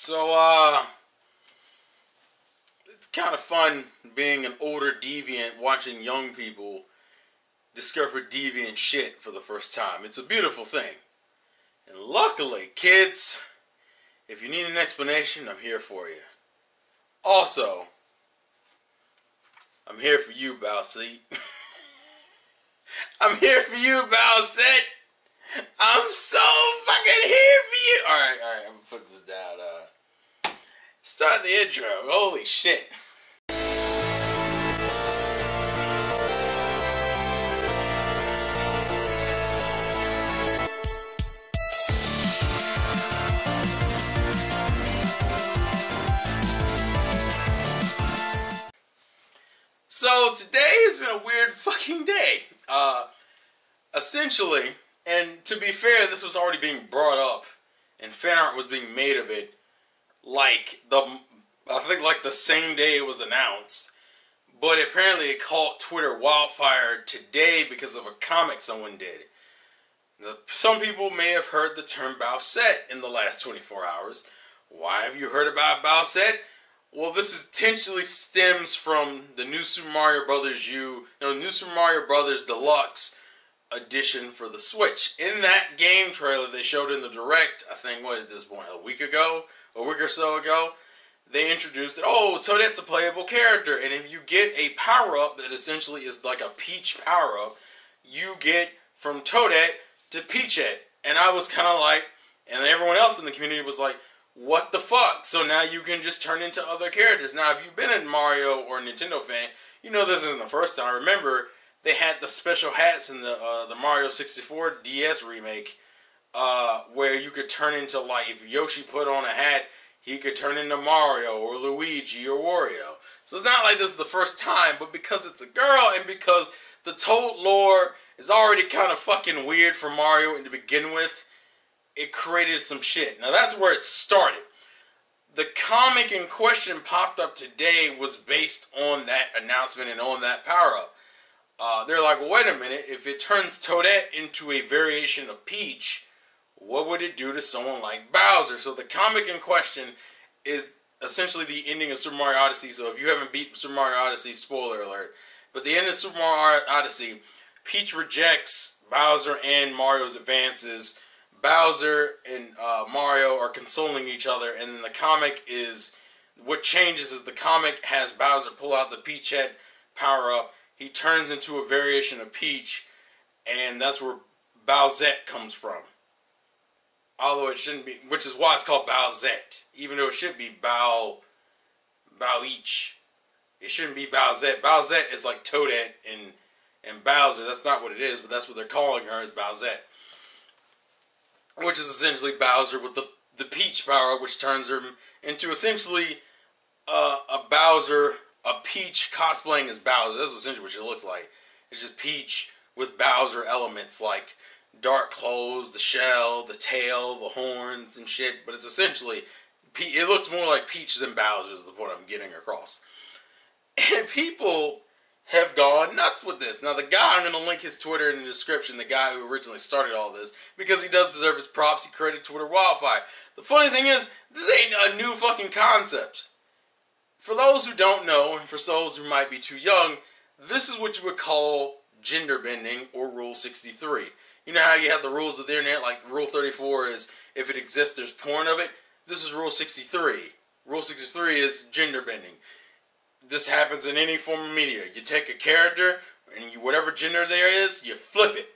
It's kind of fun being an older deviant watching young people discover deviant shit for the first time. It's a beautiful thing. And luckily, kids, if you need an explanation, I'm here for you. Also, I'm here for you, Bowsette. I'm here for you, Bowsette. I'm so fucking here for you. Alright, I'm gonna put this down. Start the intro. Holy shit. So today has been a weird fucking day. Essentially, and to be fair, this was already being brought up, and fan art was being made of it, I think the same day it was announced. But apparently it caught Twitter wildfire today because of a comic someone did. Some people may have heard the term Bowsette in the last 24 hours. Why have you heard about Bowsette? Well, this essentially stems from the New Super Mario Brothers New Super Mario Brothers Deluxe edition for the Switch. In that game trailer they showed in the Direct, I think, what at this point, a week or so ago, they introduced that, oh, Toadette's a playable character, and if you get a power-up that essentially is like a Peach power-up, you get from Toadette to Peachette. And I was kind of like, and everyone else in the community was like, what the fuck? So now you can just turn into other characters. Now, if you've been a Mario or Nintendo fan, you know this isn't the first time. Remember, they had the special hats in the Mario 64 DS remake, where you could turn into, like, if Yoshi put on a hat, he could turn into Mario or Luigi or Wario. So it's not like this is the first time, but because it's a girl and because the Toad lore is already kind of fucking weird for Mario to begin with, it created some shit. Now that's where it started. The comic in question popped up today was based on that announcement and on that power-up. They're like, well, wait a minute, if it turns Toadette into a variation of Peach, what would it do to someone like Bowser? So the comic in question is essentially the ending of Super Mario Odyssey. So if you haven't beat Super Mario Odyssey, spoiler alert, but the end of Super Mario Odyssey, Peach rejects Bowser and Mario's advances. Bowser and Mario are consoling each other, and then the comic is, what changes is the comic has Bowser pull out the Peachette power-up. He turns into a variation of Peach, and that's where Bowsette comes from. Although it shouldn't be, which is why it's called Bowsette, even though it should be Bow-each. It shouldn't be Bowsette. Bowsette is like Toadette and Bowser. That's not what it is, but that's what they're calling her, is Bowsette. Which is essentially Bowser with the Peach power, which turns her into essentially a Peach cosplaying as Bowser. That's essentially what she looks like. It's just Peach with Bowser elements like dark clothes, the shell, the tail, the horns and shit. But it's essentially, it looks more like Peach than Bowser is the point I'm getting across. And people have gone nuts with this. Now the guy, I'm going to link his Twitter in the description, the guy who originally started all this, because he does deserve his props. He created Twitter wildfire. The funny thing is, this ain't a new fucking concept. For those who don't know, and for those who might be too young, this is what you would call gender bending or Rule 63. You know how you have the rules of the internet, like Rule 34 is, if it exists, there's porn of it? This is Rule 63. Rule 63 is gender bending. This happens in any form of media. You take a character, and whatever gender there is, you flip it.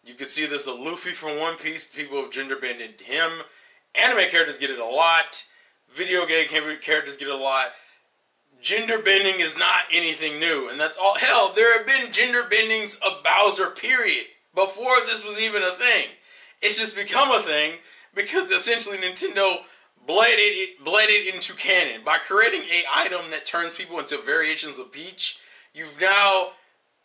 You can see this with Luffy from One Piece. People have gender bended him. Anime characters get it a lot. Video game characters get it a lot. Gender bending is not anything new. And that's all. Hell, there have been gender bendings of Bowser, period, before this was even a thing. It's just become a thing because essentially Nintendo bled it into canon. By creating an item that turns people into variations of Peach, you've now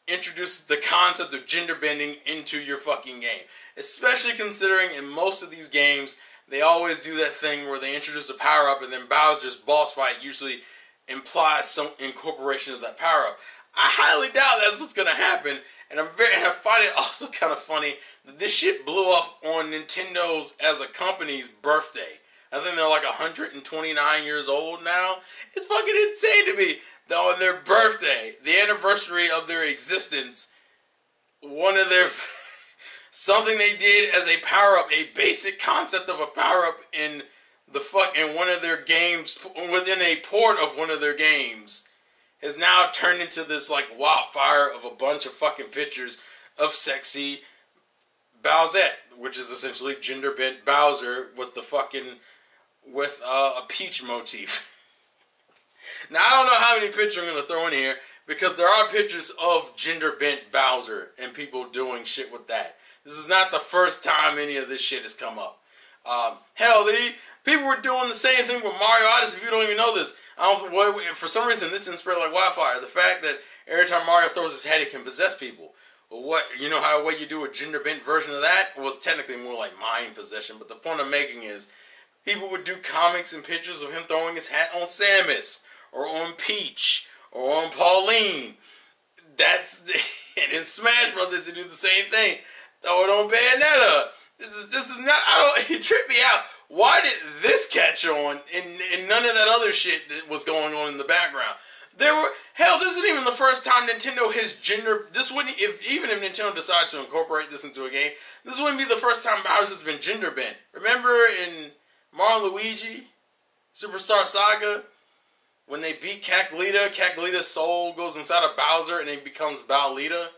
introduced the concept of gender bending into your fucking game. Especially considering in most of these games, they always do that thing where they introduce a power-up and then Bowser's boss fight usually implies some incorporation of that power-up. I highly doubt that's what's going to happen, and I find it also kind of funny that this shit blew up on Nintendo's, as a company's, birthday. I think they're like 129 years old now. It's fucking insane to me that on their birthday, the anniversary of their existence, one of their something they did as a power up, a basic concept of a power up in one of their games, within a port of one of their games, has now turned into this like wildfire of a bunch of fucking pictures of sexy Bowsette, which is essentially gender bent Bowser with a peach motif. Now I don't know how many pictures I'm gonna throw in here because there are pictures of gender bent Bowser and people doing shit with that. This is not the first time any of this shit has come up. Hell, people were doing the same thing with Mario Odyssey. If you don't even know this, for some reason this didn't spread like wildfire. The fact that every time Mario throws his head, he can possess people. What you do a gender bent version of that was technically more like mind possession, but the point I'm making is people would do comics and pictures of him throwing his hat on Samus or on Peach or on Pauline. And in Smash Brothers they do the same thing. Throw it on Bayonetta. This is not, it tripped me out. Why did this catch on and none of that other shit that was going on in the background? This isn't even the first time Nintendo has even if Nintendo decided to incorporate this into a game, this wouldn't be the first time Bowser's been gender bent. Remember in Mario & Luigi Superstar Saga, when they beat Cacklita's soul goes inside of Bowser and he becomes Bowlita?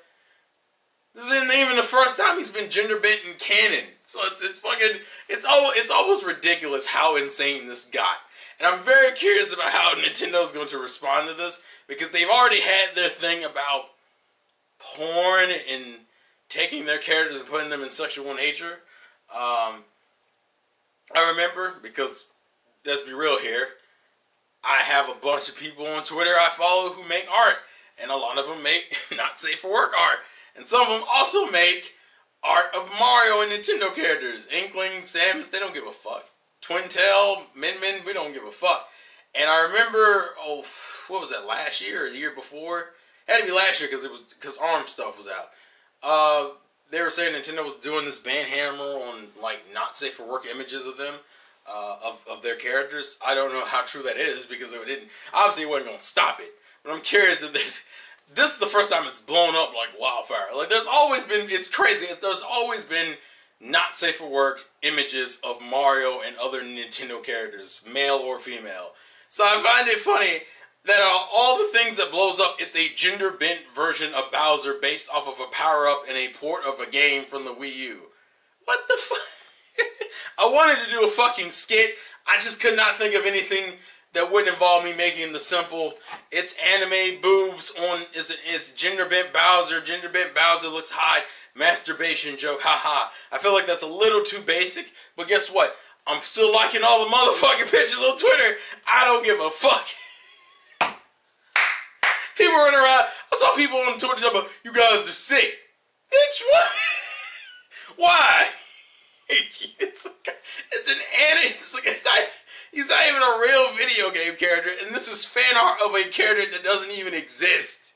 This isn't even the first time he's been gender bent in canon. So it's almost ridiculous how insane this got. And I'm very curious about how Nintendo's going to respond to this, because they've already had their thing about porn and taking their characters and putting them in sexual nature. I remember, because let's be real here, I have a bunch of people on Twitter I follow who make art, and a lot of them make not safe for work art. And some of them also make art of Mario and Nintendo characters. Inkling, Samus, they don't give a fuck. Twin Tail, Min, we don't give a fuck. And I remember, what was that, last year or the year before? It had to be last year because ARM stuff was out. They were saying Nintendo was doing this ban hammer on like not safe for work images of them, of their characters. I don't know how true that is because it wasn't going to stop it. But I'm curious if this is the first time it's blown up like wildfire. Like there's always been, it's crazy, there's always been not safe for work images of Mario and other Nintendo characters, male or female. So I find it funny that all the things that blows up, it's a gender bent version of Bowser based off of a power up in a port of a game from the Wii U. What the fuck? I wanted to do a fucking skit. I just could not think of anything that wouldn't involve me making the simple, it's anime boobs on, it's gender bent Bowser looks hot, masturbation joke, haha. I feel like that's a little too basic, but guess what? I'm still liking all the motherfucking pictures on Twitter. I don't give a fuck. People running around, I saw people on Twitter talking about, you guys are sick. Bitch, what? Why? It's an anime, he's not even a real video game character, and this is fan art of a character that doesn't even exist.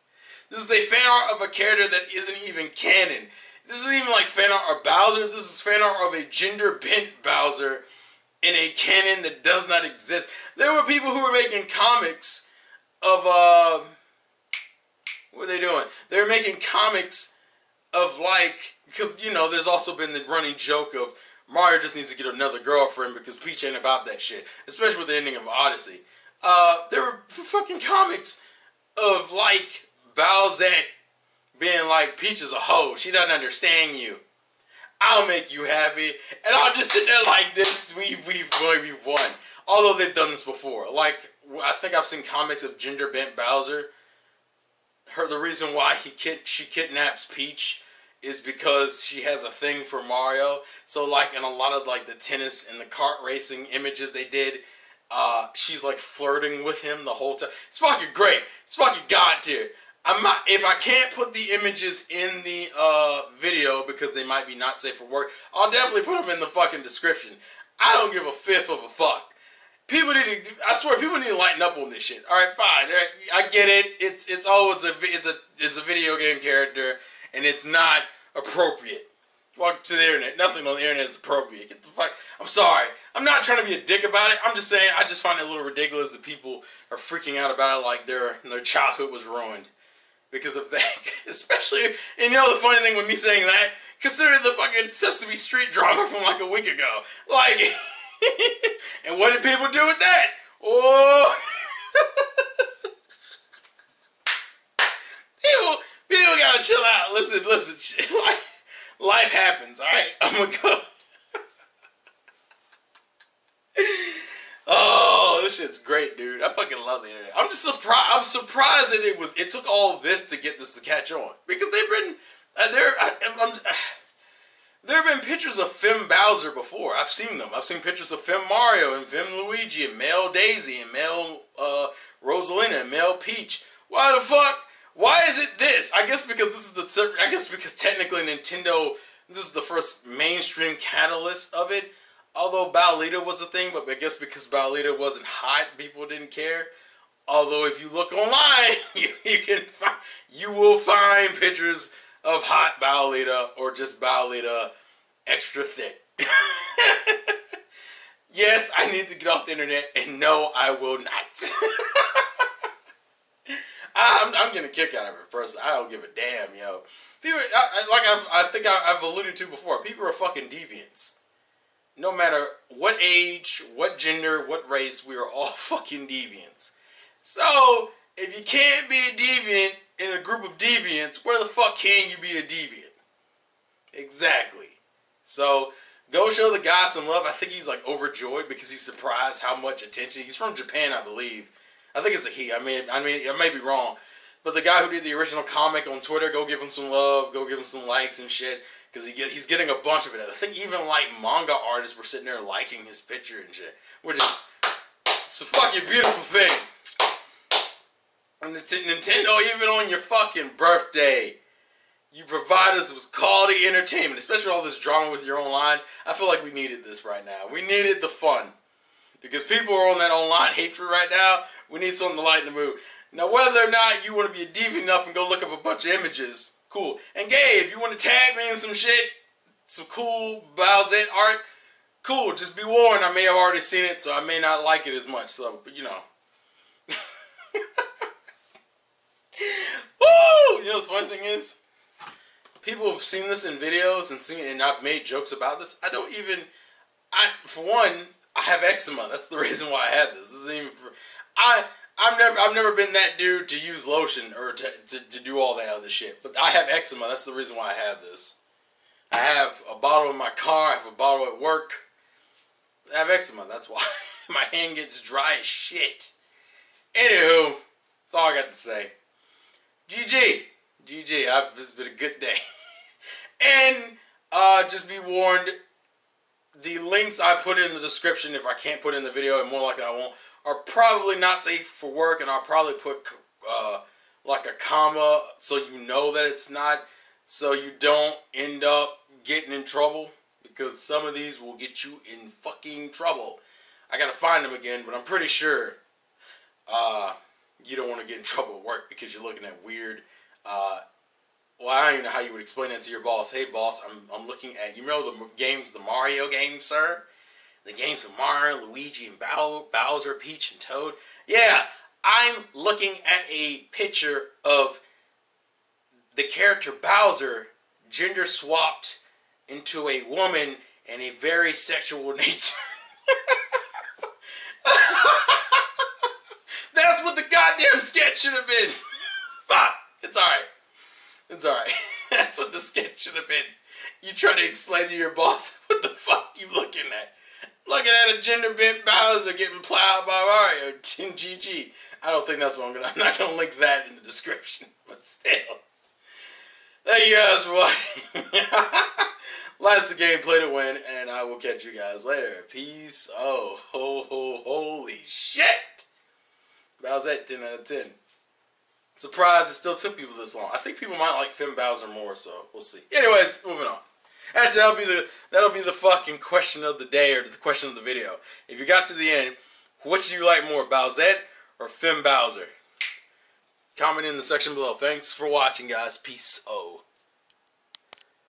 This is a fan art of a character that isn't even canon. This isn't even like fan art of Bowser, this is fan art of a gender-bent Bowser in a canon that does not exist. There were people who were making comics of, what were they doing? They were making comics of like, because, you know, there's also been the running joke of Mario just needs to get another girlfriend because Peach ain't about that shit. Especially with the ending of Odyssey. There were fucking comics of, like, Bowsette being like, Peach is a hoe. She doesn't understand you. I'll make you happy. And I'll just sit there like this. We've won. Although they've done this before. Like, I think I've seen comics of gender-bent Bowser. The reason why she kidnaps Peach is because she has a thing for Mario. So like in a lot of like the tennis and the kart racing images they did, she's like flirting with him the whole time. It's fucking great. It's fucking god tier. If I can't put the images in the video because they might be not safe for work, I'll definitely put them in the fucking description. I don't give a fifth of a fuck. I swear, people need to lighten up on this shit. All right, fine. I get it. It's a video game character, and it's not appropriate. Welcome to the internet. Nothing on the internet is appropriate. Get the fuck. I'm sorry. I'm not trying to be a dick about it. I'm just saying I just find it a little ridiculous that people are freaking out about it like their childhood was ruined because of that. Especially, and you know the funny thing with me saying that, consider the fucking Sesame Street drama from like a week ago. Like, and what did people do with that? Oh, people gotta chill out. Listen. Like, life happens, alright? I'm gonna go. Oh, this shit's great, dude. I fucking love the internet. I'm just surprised. I'm surprised that it took all of this to get this to catch on. Because they've been there have been pictures of Fem Bowser before. I've seen them. I've seen pictures of Fem Mario and Fem Luigi and male Daisy and male Rosalina and male Peach. Why the fuck? Why is it this? I guess because this is because technically Nintendo, this is the first mainstream catalyst of it. Although Bowlita was a thing, but I guess because Bowlita wasn't hot, people didn't care. Although if you look online, you will find pictures of hot Bowlita or just Bowlita extra thick. Yes, I need to get off the internet, and no, I will not. I'm getting a kick out of it first. I don't give a damn, yo. People, I think I've alluded to before, people are fucking deviants. No matter what age, what gender, what race, we are all fucking deviants. So, if you can't be a deviant in a group of deviants, where the fuck can you be a deviant? Exactly. So, go show the guy some love. I think he's like overjoyed because he's surprised how much attention. He's from Japan, I believe. I think it's a he. I mean, I may be wrong. But the guy who did the original comic on Twitter, go give him some love. Go give him some likes and shit. Because he's getting a bunch of it. I think even like manga artists were sitting there liking his picture and shit. Which is, it's a fucking beautiful thing. And Nintendo, even on your fucking birthday, you provide us with quality entertainment. Especially all this drama with your online. I feel like we needed this right now. We needed the fun. Because people are on that online hatred right now. We need something to lighten the mood. Now, whether or not you want to be a deviant enough and go look up a bunch of images, cool. And Gabe, if you want to tag me in some shit, some cool Bowsette art, cool. Just be warned, I may have already seen it, so I may not like it as much. So, but you know. Woo! You know the funny thing is, people have seen this in videos and I've made jokes about this. For one, I have eczema. That's the reason why I have this. This isn't even for I've never been that dude to use lotion or to do all that other shit. But I have eczema. That's the reason why I have this. I have a bottle in my car. I have a bottle at work. I have eczema. That's why. My hand gets dry as shit. Anywho, that's all I got to say. GG. It's been a good day. And just be warned, the links I put in the description, if I can't put in the video, and more likely I won't, are probably not safe for work, and I'll probably put like a comma so you know that it's not, so you don't end up getting in trouble, because some of these will get you in fucking trouble. I gotta find them again, but I'm pretty sure you don't want to get in trouble at work because you're looking at weird, well, I don't even know how you would explain that to your boss. Hey boss, I'm looking at, you know the games, the Mario games, sir? The games with Mario, Luigi, and Bowser, Peach, and Toad. Yeah, I'm looking at a picture of the character Bowser gender swapped into a woman and a very sexual nature. That's what the goddamn sketch should have been. Fuck, it's alright. It's alright. That's what the sketch should have been. You try to explain to your boss what the fuck you looking at. Looking at a gender bent Bowser getting plowed by Mario. GG. I don't think that's what I'm not gonna link that in the description. But still. Thank you guys for watching. Last game, play to win, and I will catch you guys later. Peace. Oh, holy shit. Bowsette 10 out of 10. Surprised it still took people this long. I think people might like Fem Bowser more, so we'll see. Anyways, moving on. Actually, that'll be the fucking question of the day, or the question of the video. If you got to the end, which do you like more, Bowsette or Fem Bowser? Comment in the section below. Thanks for watching, guys. Peace. Oh.